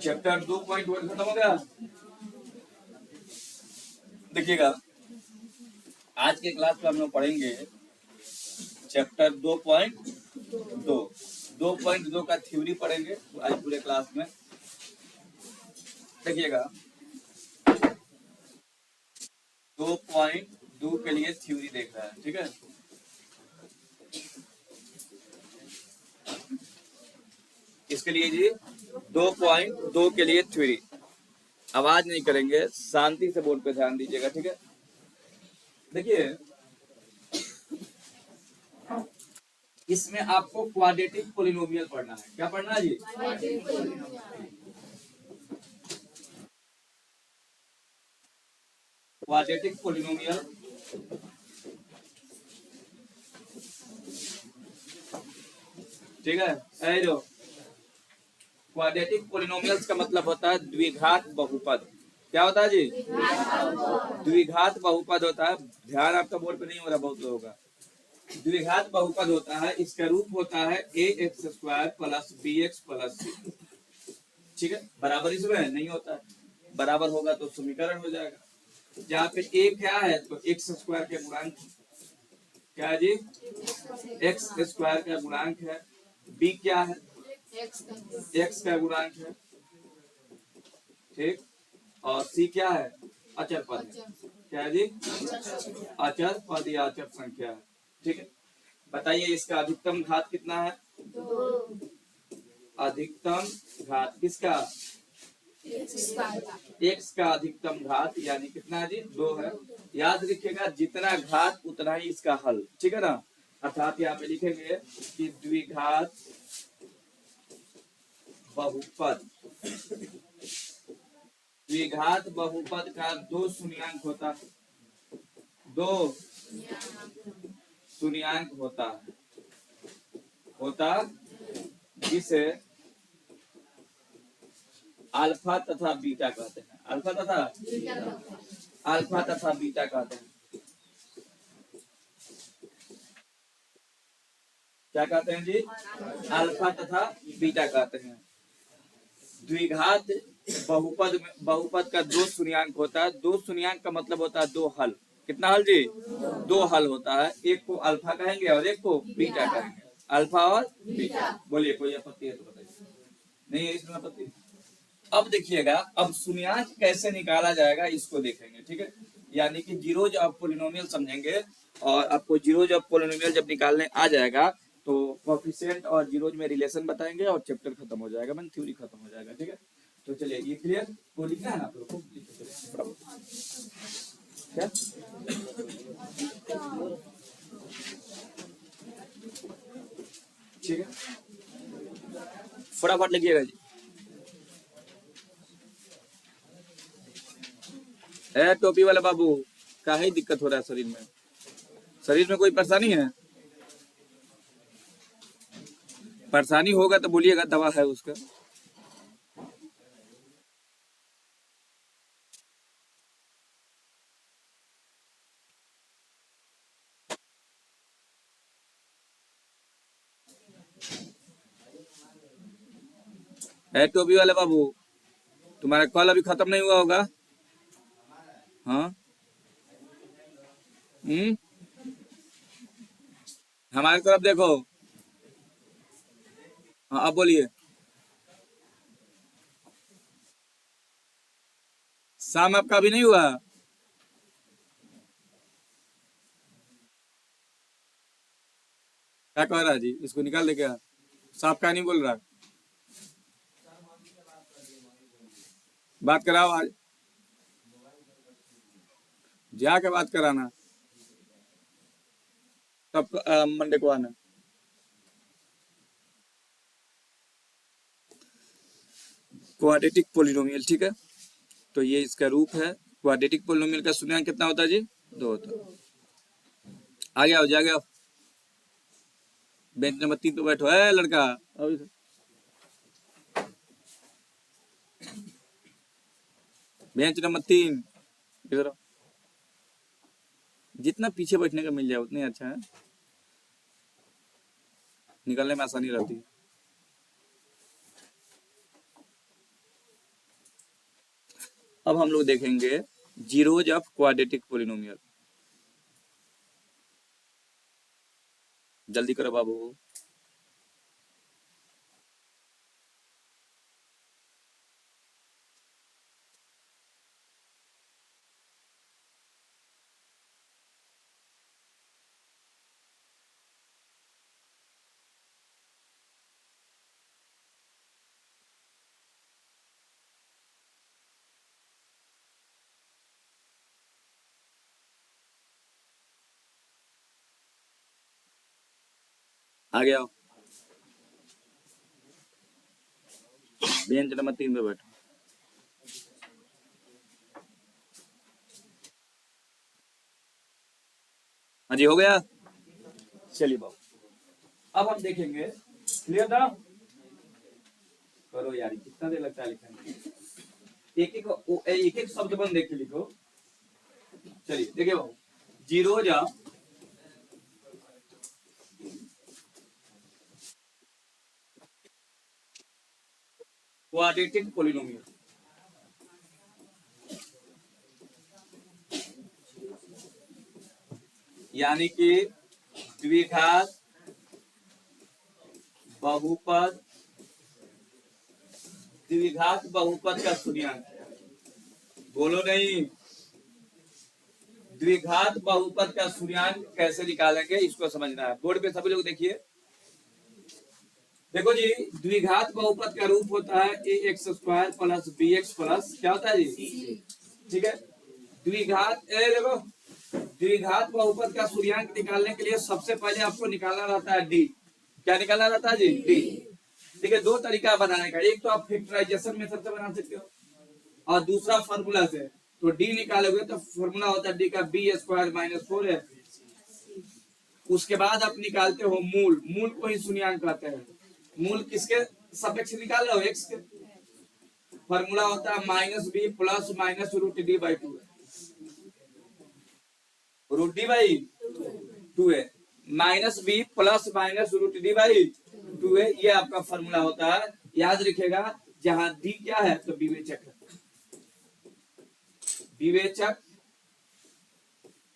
Chapter 2.1 खत्म हो गया। देखिएगा आज के क्लास में हम लोग पढ़ेंगे चैप्टर 2.2। 2.2 का थ्योरी पढ़ेंगे आज पूरे क्लास में। देखिएगा 2.2 के लिए थ्योरी देख रहा है, ठीक है। इसके लिए जी 2.2 के लिए थ्योरी। आवाज नहीं करेंगे, शांति से बोर्ड पे ध्यान दीजिएगा, ठीक है। देखिए इसमें आपको क्वाड्रेटिक पोलिनोमियल पढ़ना है। क्या पढ़ना है जी? Quadratic polynomial. ठीक है। जो क्वाड्रेटिक पोलिनोमियल्स का मतलब होता है द्विघात बहुपद। क्या होता है जी? द्विघात बहुपद होता है। ध्यान आपका बोर्ड पे नहीं हो रहा बहुत लोगों का। द्विघात बहुपद होता है, इसका रूप होता है ax² plus bx plus c। ठीक है। बराबर इसमें नहीं होता है, बराबर होगा तो समीकरण हो जाएगा। जहाँ पे a क्या है तो x² के गुणांक। क्या है जी? x² का गुणांक है। b क्या है? x का गुणांक है। ठीक। और c क्या है? अचर पद है। क्या है जी? अचर पद या अचर संख्या है। ठीक है। बताइए इसका अधिकतम घात कितना है? अधिकतम घात किसका? x का अधिकतम घात यानी कितना है जी? 2 है। याद रखिएगा जितना घात उतना ही इसका हल। ठीक है ना। अर्थात यहाँ पे लिखेंगे कि द्विघात बहुपद। द्विघात बहुपद का 2 शून्यांक होता है। 2 शून्यांक होता जिसे अल्फा तथा बीटा कहते हैं। अल्फा तथा बीटा कहते हैं। क्या कहते हैं जी? अल्फा तथा बीटा कहते हैं। द्विघात बहुपद का 2 शून्यांक होता है। 2 शून्यांक का मतलब होता है 2 हल। कितना हल जी? 2 हल होता है। एक को अल्फा कहेंगे और एक को बीटा कहेंगे। अल्फा और बीटा। बोलिए कोई आपत्ति है तो बताइए। नहीं है इसमें आपत्ति? अब देखिएगा अब शून्यांक कैसे निकाला जाएगा इसको देखेंगे। ठीक है। यानी कि जीरोज ऑफ पोलिनोमियल समझेंगे और आपको जीरोज ऑफ पोलिनोमियल जब निकालने आ जाएगा तो कोएफिशिएंट और जीरोज में रिलेशन बताएंगे और चैप्टर खत्म हो जाएगा, मन थ्योरी खत्म हो जाएगा। ठीक है। तो चलिए ये क्लियर। को लिखना है ना आप लोग को? क्या ठीक है, फटाफट लिखिएगा जी। टोपी वाला बाबू का ही दिक्कत हो रहा है शरीर में? शरीर में कोई परेशानी है? परेशानी होगा तो बोलिएगा, दवा है उसका। टोपी वाले बाबू तुम्हारा कॉल अभी खत्म नहीं हुआ होगा? हाँ। हमारी तरफ देखो। हाँ अब बोलिए। शाम आपका अभी नहीं हुआ? क्या कह रहा है जी? इसको निकाल दे क्या? साफ का नहीं बोल रहा? बात कराओ आज, जाके बात कराना, तब मंडे को आना। Quadratic polynomial. ठीक है। तो ये इसका रूप है। क्वाड्रेटिक पोलिनोमियल का शून्यांक कितना होता है जी? 2 होता है। आ गया हो जा गया। बेंच नंबर 3 पे बैठो है लड़का। बेंच नंबर 3 इधर। जितना पीछे बैठने का मिल जाए उतने अच्छा है, निकलने में आसानी रहती है। अब हम लोग देखेंगे जीरोज ऑफ क्वाड्रेटिक पोलिनोमियल। जल्दी करो बाबू। आ गया, बेंच नंबर 3 पे बैठो। हाँ जी, हो गया। चलिए बाबू, अब हम देखेंगे। क्लियर था? करो यार, कितना देर लगता है लिखने में? एक एक शब्द बन देख के लिखो। चलिए देखिए बाबू, जीरोज ऑफ क्वाड्रेटिक पोलिनोमियल। यानी कि द्विघात बहुपद, द्विघात बहुपद का शून्यांक। बोलो नहीं, द्विघात बहुपद का शून्यांक कैसे निकालेंगे इसको समझना है। बोर्ड पे सभी लोग देखिए। देखो जी, द्विघात बहुपद का रूप होता है a x square plus b x plus क्या होता है जी, ठीक है। द्विघात देखो, द्विघात बहुपद का शून्यांक निकालने के लिए सबसे पहले आपको निकालना रहता है डी। क्या निकालना रहता है जी? डी। ठीक है, दो तरीका बनाने का। एक तो आप फैक्टराइजेशन मेथड से बना सकते हो और दूसरा फॉर्मूला से। तो डी निकालोगे तो फॉर्मूला होता है डी का बी स्क्वायर माइनस 4 उसके बाद आप निकालते हो मूल। मूल को ही शून्यांक कहते हैं। मूल किसके सापेक्ष निकाल रहे हो? एक्स के। फॉर्मूला होता है minus B plus minus root D by 2। Root D by 2 है, minus B plus minus root D by 2 है। ये आपका फॉर्मूला होता है। याद रखिएगा, जहां डी क्या है तो विवेचक है। विवेचक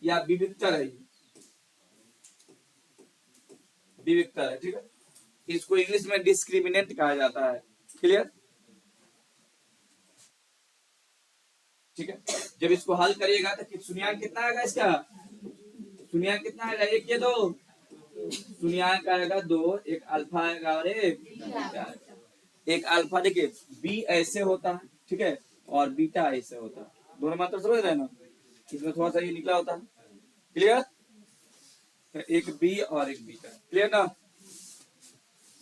या विविक्तर है, विविक्तर है। ठीक है, इसको इंग्लिश में डिस्क्रिमिनेंट कहा जाता है। क्लियर? ठीक है, जब इसको हल करिएगा तो शून्यांक कितना आएगा? इसका शून्यांक कितना आएगा? एक ये दो शून्यांक आएगा 2, एक अल्फा आएगा और एक अल्फा। देखिए बी ऐसे होता है, ठीक है, और बीटा ऐसे होता है। दोनों मात्रा समझ रहे हैं ना? इसमें थोड़ा सा ये निकला होता है। क्लियर? तो एक बी और एक बीटा। क्लियर ना?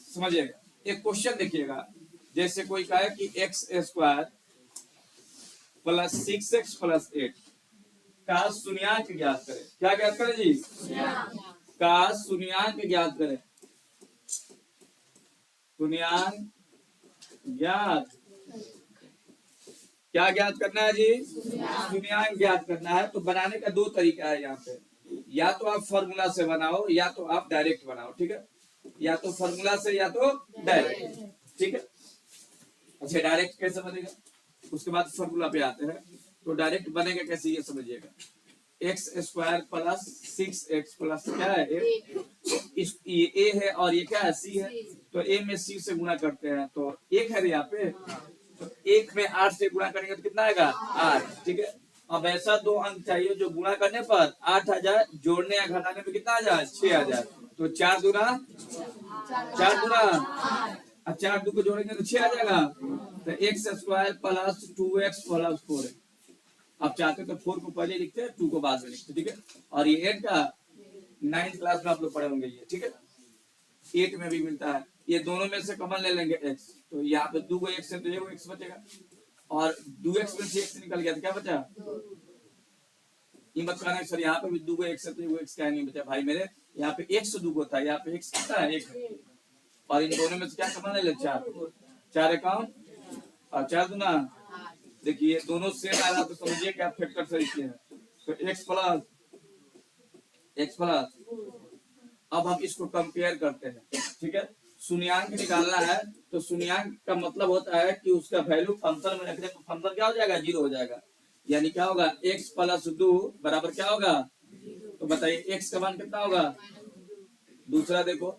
समझिएगा। एक क्वेश्चन देखिएगा, जैसे कोई कहे कि x square plus 6x plus 8 का शून्यांक ज्ञात करें। क्या ज्ञात करें जी? का शून्यांक ज्ञात करें। शून्यांक ज्ञात, क्या ज्ञात करना है जी? शून्यांक ज्ञात करना है। तो बनाने का दो तरीका है यहाँ पे। या तो आप फॉर्मूला से बनाओ या तो आप डायरेक्ट बनाओ। ठीक है, या तो फॉर्मूला से या तो डायरेक्ट। ठीक है, अच्छा डायरेक्ट कैसे बनेगा उसके बाद फॉर्मूला पे आते हैं। तो डायरेक्ट बनेगा कैसे ये समझिएगा। X square plus 6x plus क्या है? इस ये ए है और ये क्या है? सी है। तो ए में सी से गुणा करते हैं तो एक है यहाँ पे। तो एक में 8 से गुणा करेंगे तो कितना आएगा? 8। ठीक है, अब ऐसा दो अंक चाहिए जो गुणा करने पर 8 आ जाए, जोड़ने या घटाने पे कितना आ जाए? 6 आ जाए। तो 4 दूना 4 दूना, और 4 दो को जोड़ेंगे तो 6 आ जाएगा। तो x square plus 2x plus 4 है। आप चाहते तो 4 को पहले लिखते हैं, 2 को बाद में लिखते। ठीक है, और ये 8 का 9th क्लास में आप लोग पढ़े होंगे ये। ठीक है, 8 में भी मिलता है। ये दोनों में से कॉमन ले लेंगे x, तो यहाँ पे 2 x है तो ये x बचेगा, और 2x में से x निकल गया तो क्या बचा? ये मत कहना सर यहाँ पे भी 2 x है तो ये x क्या नहीं बचा। भाई मेरे यहाँ पे x 2 था, यहाँ पे x कितना है? 1। और इन दोनों में से क्या कॉमन ले ले? 4। 4 अकाउंट और 4 दूना। देखिए दोनों सेम आ रहा तो समझिए क्या फैक्टर सही किए हैं। तो x प्लस। अब हम इसको कंपेयर करते हैं। ठीक है, शून्यांक निकालना है तो शून्यांक का मतलब होता है कि उसका वैल्यू फंक्शन में रखने पर फंक्शन क्या हो जाएगा, जीरो हो जाएगा। यानी क्या होगा, x प्लस 2 बराबर क्या होगा, तो बताइए x का मान कितना होगा। दूसरा देखो,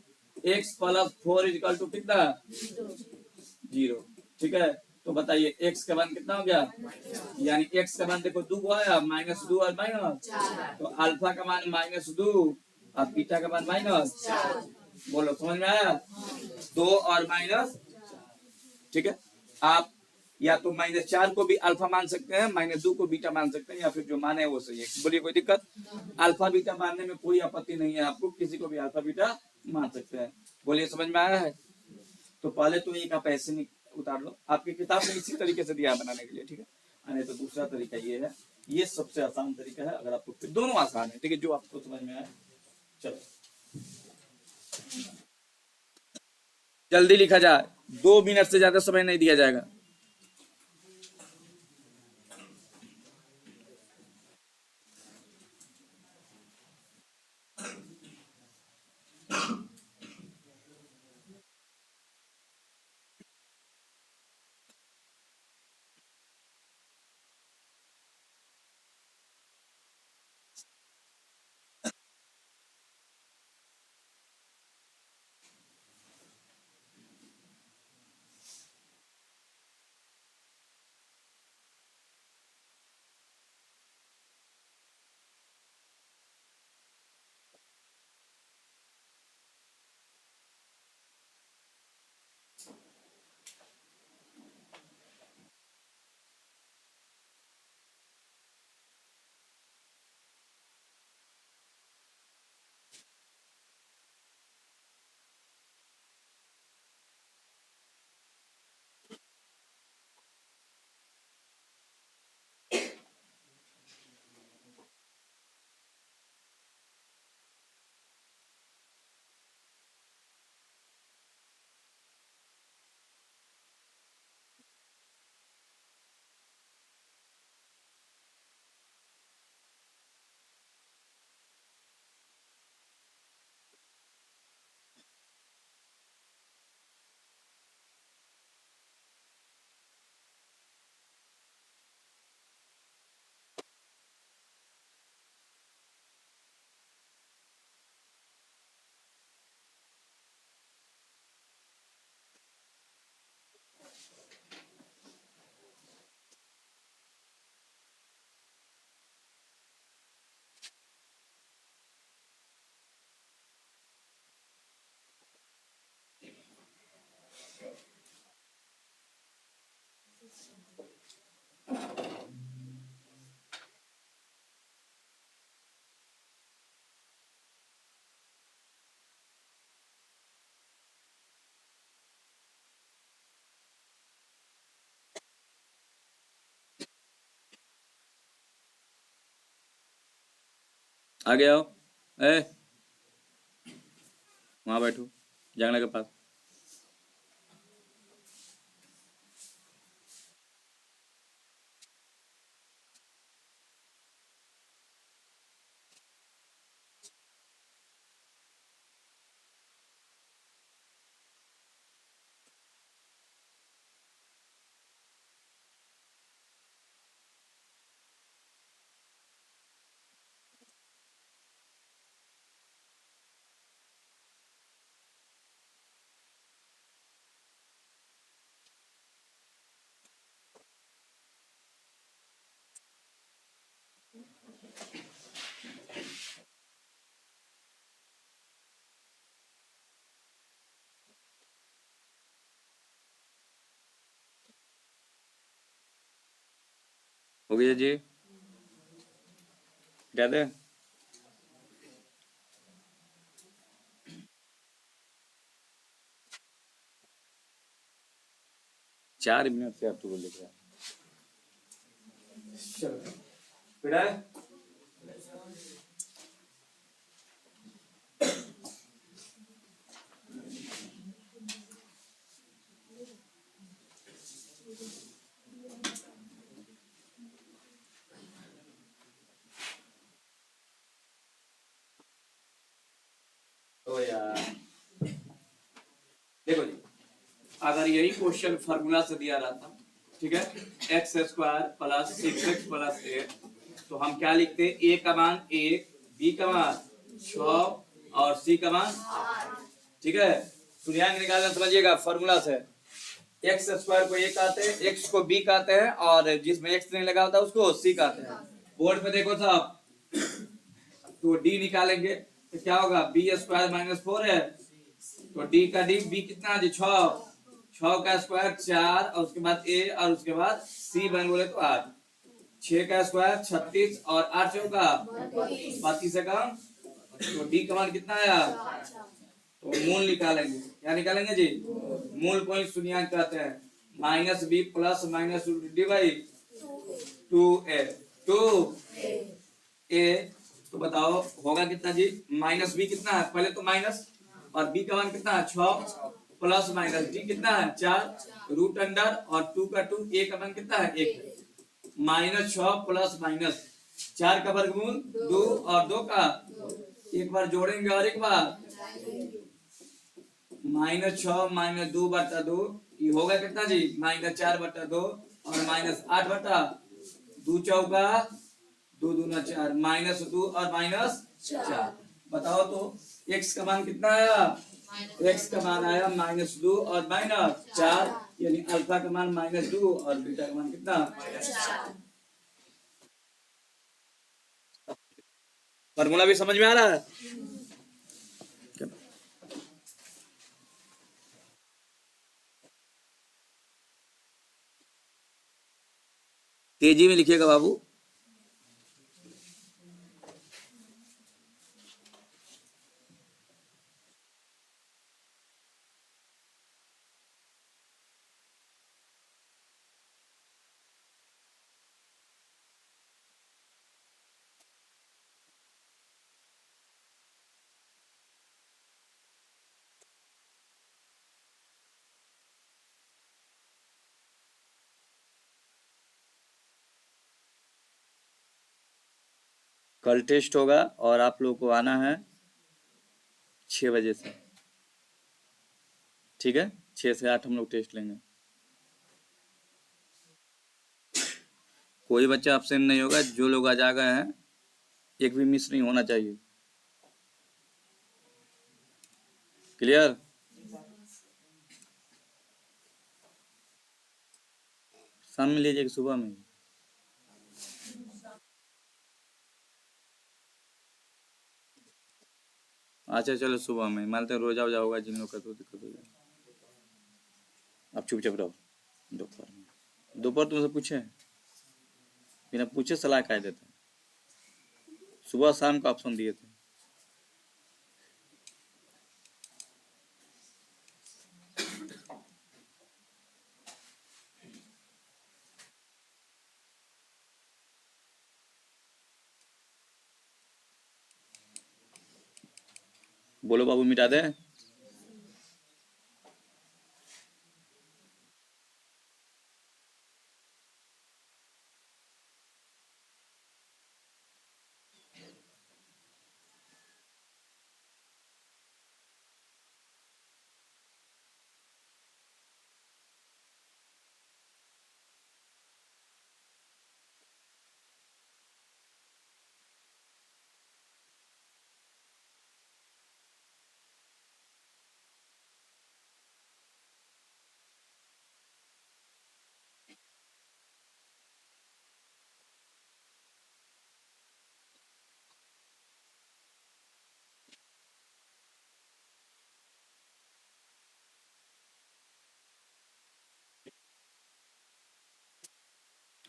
x प्लस 4 इक्वल टू कितना, जीरो। ठीक है, तो बताइए x का मान कितना हो गया, यानी x का मान देखो 2 आया, -2 और माइनस, तो अल्फा का मान -2 और बीटा का मान माइनस। बोलो समझ में आया, 2 और माइनस। ठीक है, आप या तो -4 को भी अल्फा मान सकते हैं, -2 को बीटा मान सकते हैं, या फिर जो माने वो सही है। बोलिए कोई दिक्कत, अल्फा बीटा मानने में कोई आपत्ति नहीं है, आपको किसी को भी अल्फा बीटा मान सकते हैं। बोलिए समझ में आया है। तो पहले तो एक आप ऐसे उतार लो, आपकी किताब में इसी तरीके से दिया बनाने के लिए। ठीक है, नहीं तो दूसरा तरीका ये है, ये सबसे आसान तरीका है। अगर आपको दोनों आसान है, ठीक है, जो आपको समझ में आए। चलो जल्दी लिखा जाए, 2 मिनट से ज्यादा समय नहीं दिया जाएगा। आगे आओ, ए वहां बैठो जंगले के पास। हो गया जी, क्या दे 4 मिनट से आप तो लिख रहा है। तो यार अगर यही क्वेश्चन फार्मूला से दिया रहता, ठीक है, x square plus 6x plus 8, तो हम क्या लिखते, ए का मान 1, बी का मान 6 और सी का मान, ठीक है। सूर्यांक निकालना समझिएगा फार्मूला से। एक्स स्क्वायर को ए कहते हैं, एक्स को बी कहते हैं, और जिसमें एक्स नहीं लगा होता उसको सी कहते हैं। बोर्ड पे देखो साहब, तो डी निकालेंगे तो क्या होगा, बी स्क्वायर माइनस 4 है, तो डी का डी, बी कितना है जी 6, 6 का स्क्वायर 4, और उसके बाद ए, और उसके बाद सी बन बोले तो 8, 6 का स्क्वायर 36 और 8 चौका 32 से कम, तो डी का मान कितना आया, तो मूल निकालेंगे। क्या निकालेंगे जी, मूल को ही शून्यांक कहते हैं। Minus B plus minus D by 2a, 2a, तो बताओ होगा कितना जी, माइनस बी कितना है, पहले तो माइनस, और बी का मान कितना है 6, प्लस माइनस डी कितना है 4, रूट अंडर, और 2 का 2, ए का मान कितना है 1, माइनस 6 प्लस माइनस 4 का वर्गमूल 2, और 2 का, एक बार जोड़ेंगे और एक बार, माइनस 6 माइनस 2 बटा 2, ये होगा कितना जी, माइनस 4 बटा 2, और माइनस 8 बटा 2 चौका 2 दूना 4, माइनस 2 और माइनस 4। बताओ तो x का मान कितना आया, x का मान आया माइनस 2 और माइनस 4, यानी अल्फा का मान माइनस 2 और बीटा का मान कितना, फॉर्मूला भी समझ में आ रहा है। तेजी में लिखिएगा बाबू। कल टेस्ट होगा और आप लोग को आना है 6 बजे से, ठीक है, 6 से 8 हम लोग टेस्ट लेंगे। कोई बच्चा एब्सेंट नहीं होगा, जो लोग आज आ गए हैं एक भी मिस नहीं होना चाहिए। क्लियर, शाम में लीजिए कि सुबह में, अच्छा चलो सुबह में, मानते हैं रोजा वोजा होगा जिन लोग का तो दिक्कत हो जाएगी। आप चुपचाप रहो, दोपहर में, दोपहर तुमसे पूछे, बिना पूछे सलाह कह देते, सुबह शाम का ऑप्शन दिए थे। बोलो बाबू मिटा दे।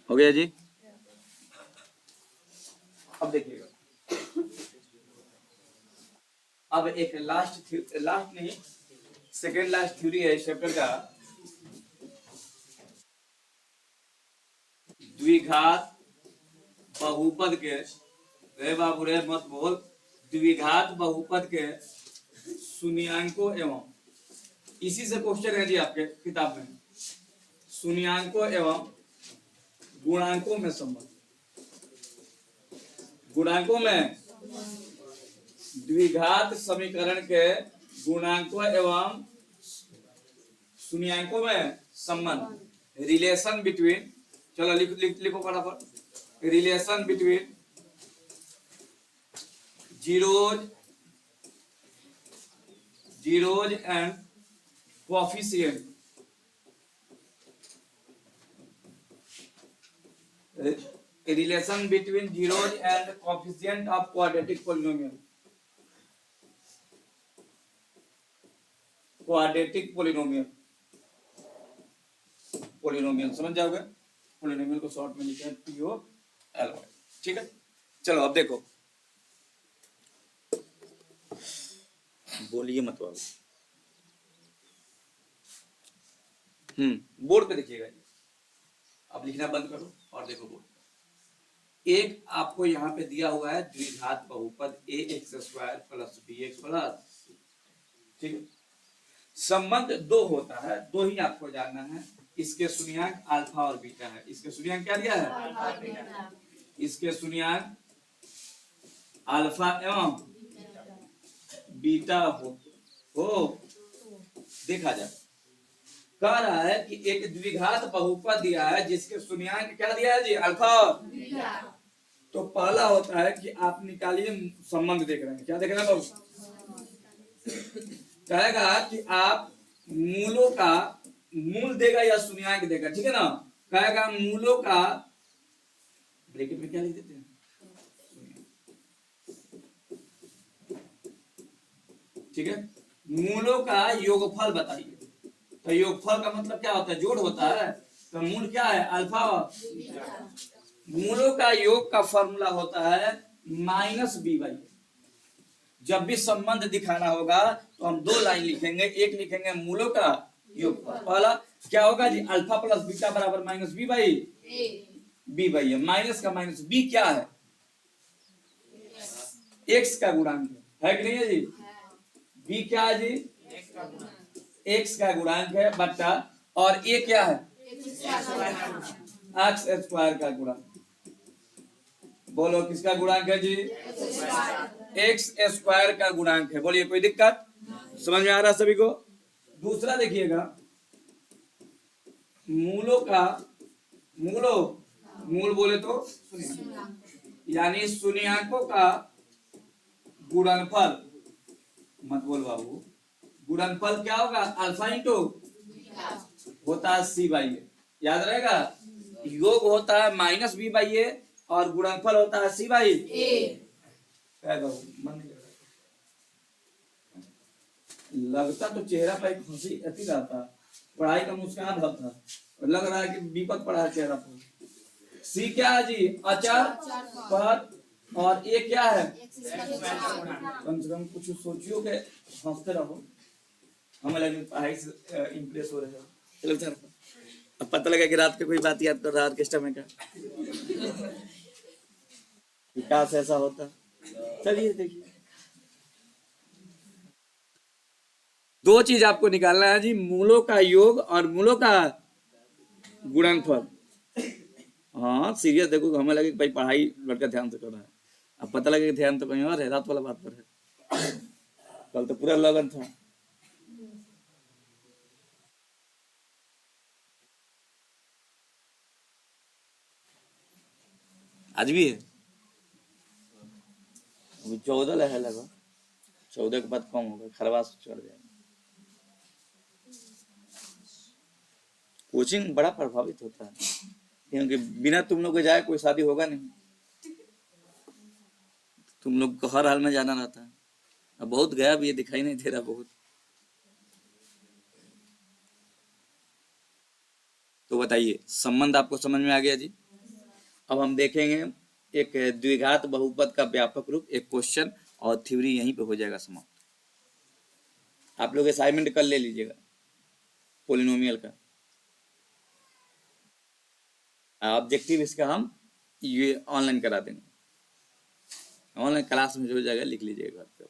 हो गया जी। अब देखिएगा, अब एक लास्ट नहीं, सेकेंड लास्ट थ्योरी है इस चैप्टर का, द्विघात बहुपद के, रे बाबू रे मत बोल, द्विघात बहुपद के शून्यांकों एवं, इसी से क्वेश्चन है जी आपके किताब में, शून्यांकों एवं गुणांकों में संबंध, गुणांकों में द्विघात समीकरण के गुणांकों एवं शून्यांकों में संबंध, रिलेशन बिटवीन, चलो लिखो फटाफट, relation between zeros and coefficient, relation between zeros and coefficient of quadratic polynomial, quadratic polynomial समझ जाओगे। पोलिनोमियल को शॉर्ट में लिखते हैं POLY, ठीक है। चलो अब देखो, बोलिए मत बाबू, बोर्ड पे देखिएगा, अब लिखना बंद करो और देखो बोर्ड। एक आपको यहाँ पे दिया हुआ है द्विघात बहुपद ax² प्लस bx प्लस, ठीक है। संबंध दो होता है, दो ही आपको जानना है। इसके शून्यांक अल्फा और बीटा है। इसके शून्यांक क्या दिया है? इसके शून्यांक अल्फा एवं बीटा हो देखा जाए। कह रहा है कि एक द्विघात बहुपद दिया है जिसके शून्यांक क्या दिया है जी? अल्फा। तो पहला होता है कि आप निकालिए, संबंध देख रहे हैं, क्या देख रहे हैं बाबू? कहेगा कि आप मूलों का मूल देगा या शून्यांक देगा, ठीक है ना। कहेगा मूलों का, ब्रैकेट में क्या लिख देते हैं? ठीक है, मूलों का योगफल बताइए। तो योगफल का मतलब क्या होता है? जोड़ होता है। तो मूल क्या है? अल्फा। मूलों का योग का फॉर्मूला होता है -b/। जब भी संबंध दिखाना होगा तो हम दो लाइन लिखेंगे, एक लिखेंगे मूलों का योगफल। पहला क्या होगा जी? अल्फा प्लस बीटा बराबर -b/a। माइनस का माइनस, b क्या है? x का गुणांक है कि नहीं है जी? b क्या है जी? x का गुणांक है बट्टा, और a क्या है? x² का गुणांक। बोलो किसका गुणांक है जी? x² का गुणांक है। बोलिए कोई दिक्कत? समझ में आ रहा सभी को? दूसरा देखिएगा, मूलों का मूल बोले तो यानी शून्यांकों का गुणनफल, मत बोल बाबू, गुणनफल क्या होगा? अल्फा इंटू होता है c/a, याद रहेगा। योग होता है -b/a और गुणनफल होता है c/a। मन नहीं लगता तो चेहरा पर एक हंसी अति रहता, पढ़ाई का मुस्कान था, लग रहा है कि विपद पड़ा है चेहरा पर। सी क्या है जी? अचर पद, और ये क्या है? कम से कम कुछ सोचियो के हंसते रहो, हमें लगे पढ़ाई से इम्प्रेस हो रहे हो। चलो सर, अब पता लगा कि रात के कोई बात याद कर रहा ऑर्केस्ट्रा में का विकास ऐसा होता। चलिए देखिए, दो चीज आपको निकालना है जी, मूलों का योग और मूलों का गुणनफल। हाँ सीरियस देखो, हमें लगे भाई पढ़ाई लड़का ध्यान से कर रहा है, अब पता लगे कि ध्यान तो कहीं और है, रात वाला बात पर है। कल तो पूरा लगन था। आज भी है, अभी 14 है लगा, 14 के बाद कम होगा, खरवास चढ़ जाएगा। कोचिंग बड़ा प्रभावित होता है, क्योंकि बिना तुम लोग के जाए कोई शादी होगा नहीं। तुम लोग को हर हाल में जाना रहता है। अब बहुत गया भी ये दिखाई नहीं दे रहा बहुत। तो बताइए, संबंध आपको समझ में आ गया जी। अब हम देखेंगे एक द्विघात बहुपद का व्यापक रूप, एक क्वेश्चन, और थ्योरी यहीं पे हो जाएगा समाप्त। आप लोग असाइनमेंट कल ले लीजिएगा पोलिनोमियल का। ऑब्जेक्टिव इसका हम ये ऑनलाइन करा देंगे, ऑनलाइन क्लास में जो हो जाएगा लिख लीजिएगा घर पे।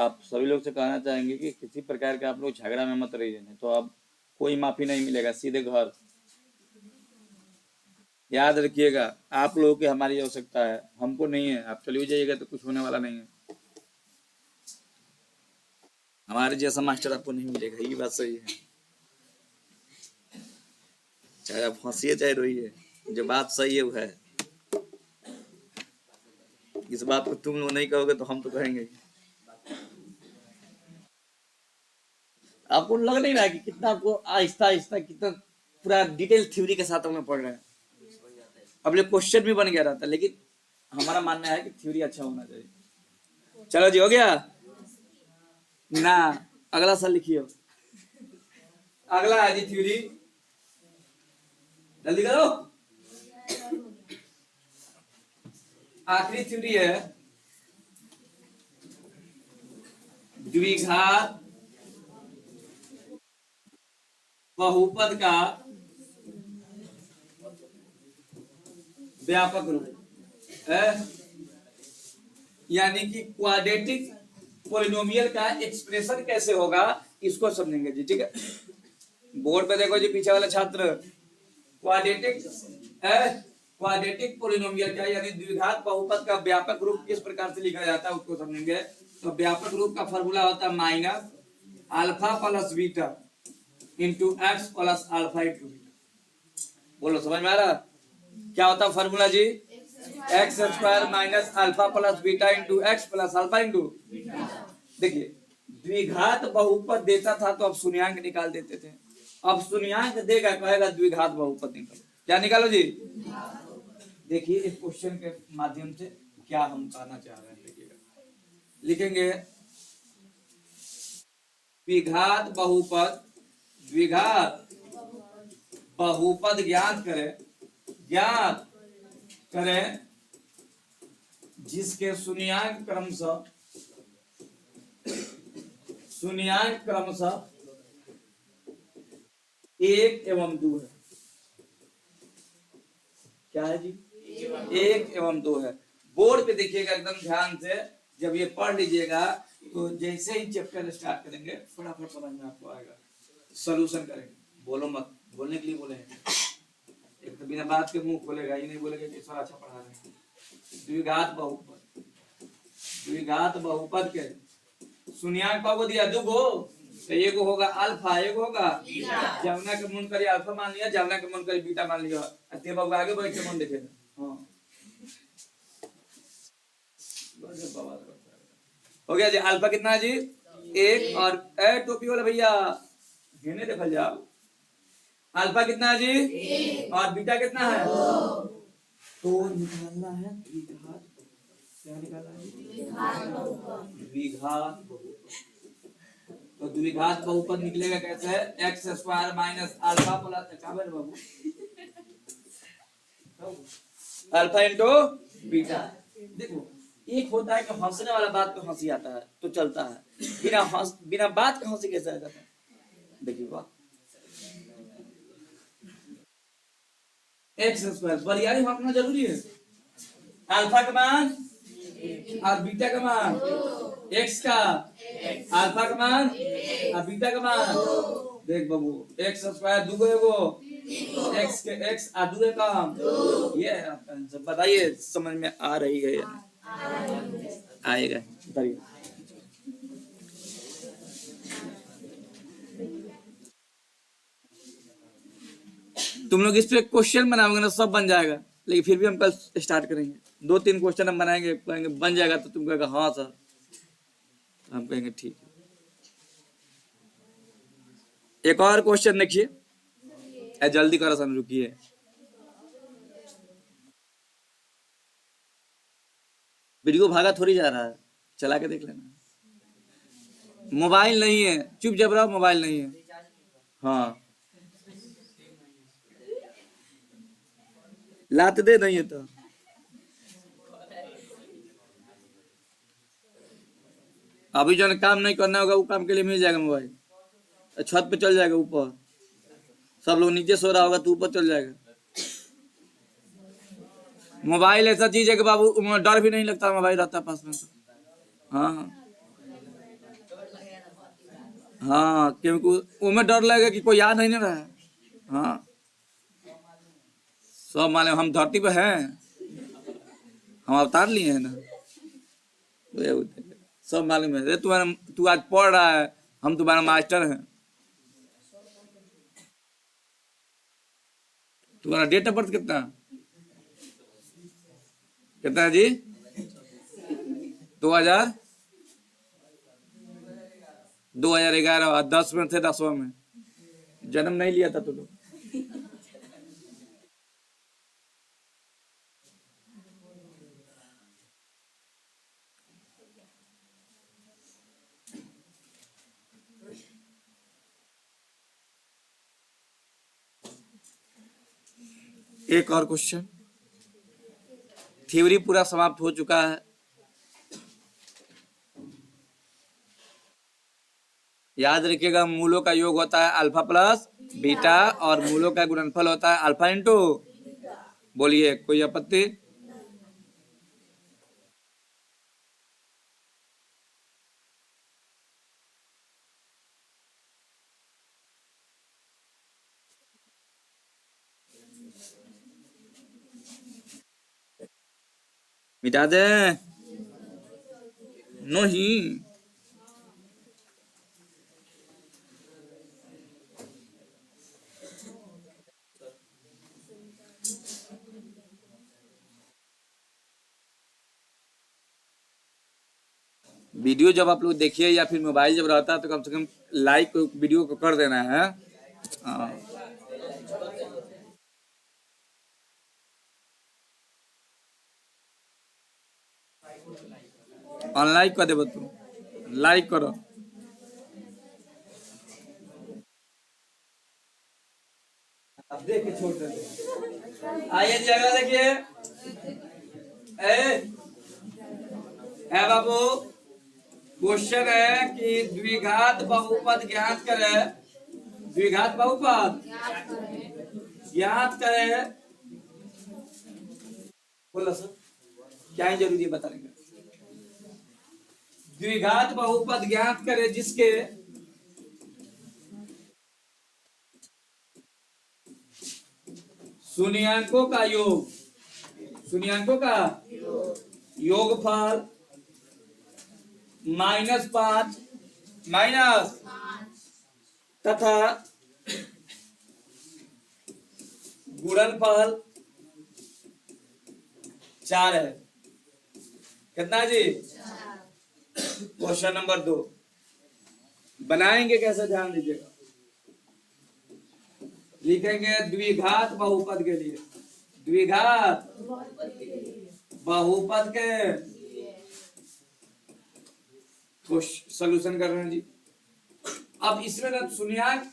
आप सभी लोग से कहना चाहेंगे कि किसी प्रकार के आप लोग झगड़ा में मत रहिए, नहीं तो अब कोई माफी नहीं मिलेगा, सीधे घर। याद रखिएगा, आप लोगों की हमारी आवश्यकता है, हमको नहीं है। आप चले जाइएगा तो कुछ होने वाला नहीं है। हमारे जैसा मास्टर आपको नहीं मिलेगा, ये बात सही है। चाहे आप हंसिए चाहे रोइए, जो बात सही है वो है। इस बात को तुम लोग नहीं कहोगे तो हम तो कहेंगे। आपको लग नहीं रहा है कि कितना आपको आहिस्ता आहिस्ता कितना पूरा डिटेल थ्योरी के साथ हम लोग पढ़ रहे हैं। अब ये क्वेश्चन भी बन गया रहता, लेकिन हमारा मानना है कि थ्योरी अच्छा होना चाहिए। चलो जी, हो गया ना। अगला साल लिखिए, अगला है जी थ्योरी, जल्दी करो। आखिरी थ्योरी है द्विघात बहुपद का व्यापक रूप है, यानी कि क्वाड्रेटिक पोलिनोमियल का एक्सप्रेशन कैसे होगा, इसको समझेंगे जी। ठीक है, बोर्ड पे देखो जी, पीछे वाला छात्र, क्वाड्रेटिक पोलिनोमियल का यानी द्विघात बहुपद का व्यापक रूप किस प्रकार से लिखा जाता है उसको समझेंगे। तो व्यापक रूप का फॉर्मूला होता है minus alpha plus beta into x plus alpha into beta. बोलो, समझ में आ रहा क्या होता है फॉर्मूला जी? X square minus alpha plus beta into x plus alpha into. देखिए, द्विघात बहुपद देता था तो अब शून्यांक निकाल देते थे, अब शून्यांक देगा कहेगा द्विघात बहुपद निकालो। क्या निकालो जी? देखिए इस क्वेश्चन के माध्यम से क्या हम कहना चाह रहे हैं, देखिएगा। लिखेंगे द्विघात बहुपद ज्ञात करें जिसके शून्यांक क्रमशः 1 एवं 2 है। क्या है जी? 1 एवं 2 है। बोर्ड पे देखिएगा एकदम ध्यान से, जब ये पढ़ लीजिएगा तो जैसे ही चैप्टर स्टार्ट करेंगे फटाफट समझ में आपको आएगा, सॉल्यूशन करेंगे। बोलो मत, बोलने के लिए बोले हैं। एक तो बिना बात के मुंह खोलेगा, ये नहीं बोलेगा कि सर अच्छा पढ़ा रहे हैं। द्विघात बहुपद के शून्यांक को दिया 2 गो, तो एगो होगा अल्फा, एगो होगा जमुना के मन करी अल्फा मान लिया, जमुना के मन करी बीटा मान लिया। ते बाबू आगे बढ़ के मन देखे। हाँ, हो गया जी। अल्फा कितना है जी? 1 और टोपी वाला भैया घेने देखल जाओ, अल्फा कितना है जी? और बीटा कितना है? तो निकालना है द्विघात। क्या निकालना है? द्विघात। तो द्विघात बहुपद निकलेगा कैसे? X square minus alpha plus बाबू अल्फा इंटू बीटा। देखो, एक होता है कि हंसने वाला बात पे हंसी आता है तो चलता है, बिना बात के हंसी कैसे आ जाता है? देखिए बात, एक्स स्क्वायर बरियारी मापना जरूरी है। अल्फा का मान और बीटा का मान, एक्स का अल्फा का मान और बीटा का मान। देख बाबू, एक्स स्क्वायर 2 गो एगो, एक्स के एक्स आ 2 काम, ये आंसर बताइए समझ में आ रही है या नहीं? आएगा, बताइए। तुम लोग इस पे क्वेश्चन बनाओगे ना, सब बन जाएगा, लेकिन फिर भी हम कल स्टार्ट करेंगे। 2-3 क्वेश्चन हम बनाएंगे, कहेंगे बन जाएगा तो तुम कहेगा हाँ सर, हम कहेंगे ठीक है। एक और क्वेश्चन देखिए, जल्दी करो सन, रुकिए। वीडियो भागा थोड़ी जा रहा है, चला के देख लेना। मोबाइल नहीं है, चुप जब रहो, मोबाइल नहीं है। हाँ, लात दे नहीं है तो अभी जो काम नहीं करना होगा वो काम के लिए मिल जाएगा मोबाइल। छत पे चल जाएगा ऊपर, सब लोग नीचे सो रहा होगा तो ऊपर चल जाएगा। मोबाइल ऐसा चीज है कि बाबू डर भी नहीं लगता, मोबाइल रहता है पास में। हाँ, हाँ, क्योंकि उनमें डर लगेगा कि कोई याद नहीं ना रहा। हाँ, सब मालूम हम धरती पे हैं, हम अवतार लिए हैं ना, तो ये होता है। सब मालूम है। अरे तुम्हारा, तू आज पढ़ रहा है, हम तुम्हारा मास्टर हैं। तुम्हारा डेट ऑफ बर्थ कितना, कितना है जी? 2000, 2011, और 10 में थे, 10वां में जन्म नहीं लिया था तुम लोग। एक और क्वेश्चन, थ्योरी पूरा समाप्त हो चुका है। याद रखिएगा, मूलों का योग होता है अल्फा प्लस बीटा, और मूलों का गुणनफल होता है अल्फा इंटू। बोलिए, कोई आपत्ति? मिटा दे? नहीं, वीडियो जब आप लोग देखिए या फिर मोबाइल जब रहता है तो कम से कम लाइक वीडियो को कर देना है। हाँ, अनलाइक कर दे तू, लाइक करो। अब देखिए, छोड़ दे। आइए जी, अगला देखिए। ए बाबू, क्वेश्चन है कि द्विघात बहुपद ज्ञात करे। द्विघात बहुपद ज्ञात करे। बोला सर, क्या है जरूरी है बता देंगे। द्विघात बहुपद ज्ञात करे जिसके शून्याङ्कों का योग, शून्याङ्कों का योगफल -5 माइनस तथा गुणनफल 4 है। कितना जी? क्वेश्चन नंबर 2 बनाएंगे कैसे, ध्यान दीजिएगा। लिखेंगे द्विघात बहुपद के लिए, द्विघात बहुपद के तो सोल्यूशन कर रहे हैं जी। अब इसमें ना शून्याङ्क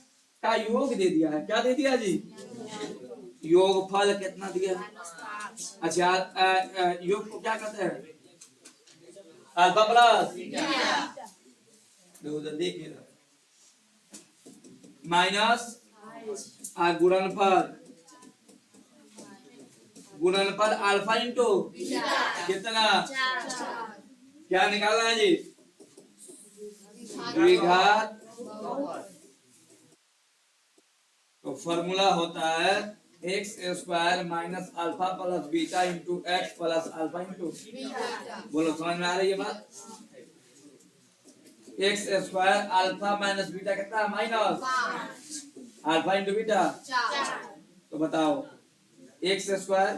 का योग दे दिया है। क्या दे दिया जी? योगफल कितना दिया? अच्छा, योग को क्या कहते हैं? अल्फा प्लस देखिए, माइनस गुणनफल, गुणनफल अल्फा इंटू कितना? क्या निकालना है जी? द्विघात। तो फॉर्मूला होता है x square minus alpha plus beta into x plus alpha into. बोलो, समझ में आ रही है बात? X square alpha minus beta कितना? Minus alpha into beta. तो बताओ, x square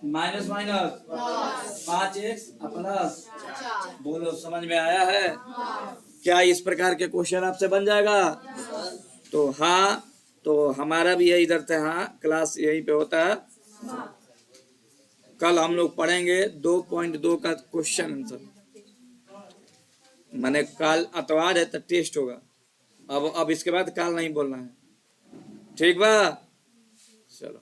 minus minus 5x plus. बोलो, समझ में आया है? क्या इस प्रकार के क्वेश्चन आपसे बन जाएगा? तो हाँ, तो हमारा भी है इधर से। हाँ, क्लास यहीं पे होता है। कल हम लोग पढ़ेंगे 2.2 का क्वेश्चन आंसर। मैंने कल अतवार है तो टेस्ट होगा। अब इसके बाद कल नहीं बोलना है, ठीक बा? चलो।